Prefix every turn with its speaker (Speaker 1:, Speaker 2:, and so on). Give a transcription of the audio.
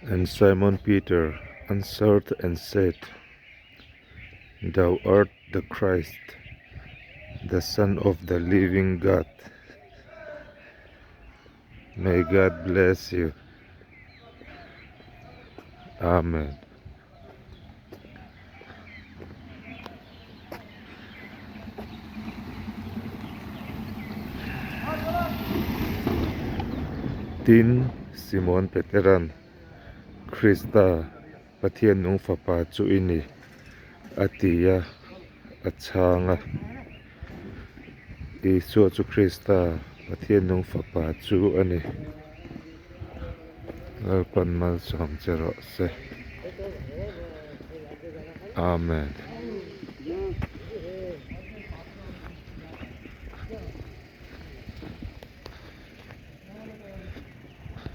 Speaker 1: And Simon Peter answered and said, Thou art the Christ, the Son of the living God. May God bless you. Amen. Tin Simon Peteran Krista Pathian nung fapa chu ini atia achanga Isu chu Krista Pathian nung fapa chu ani Lalpan malsawm chero se. Amen.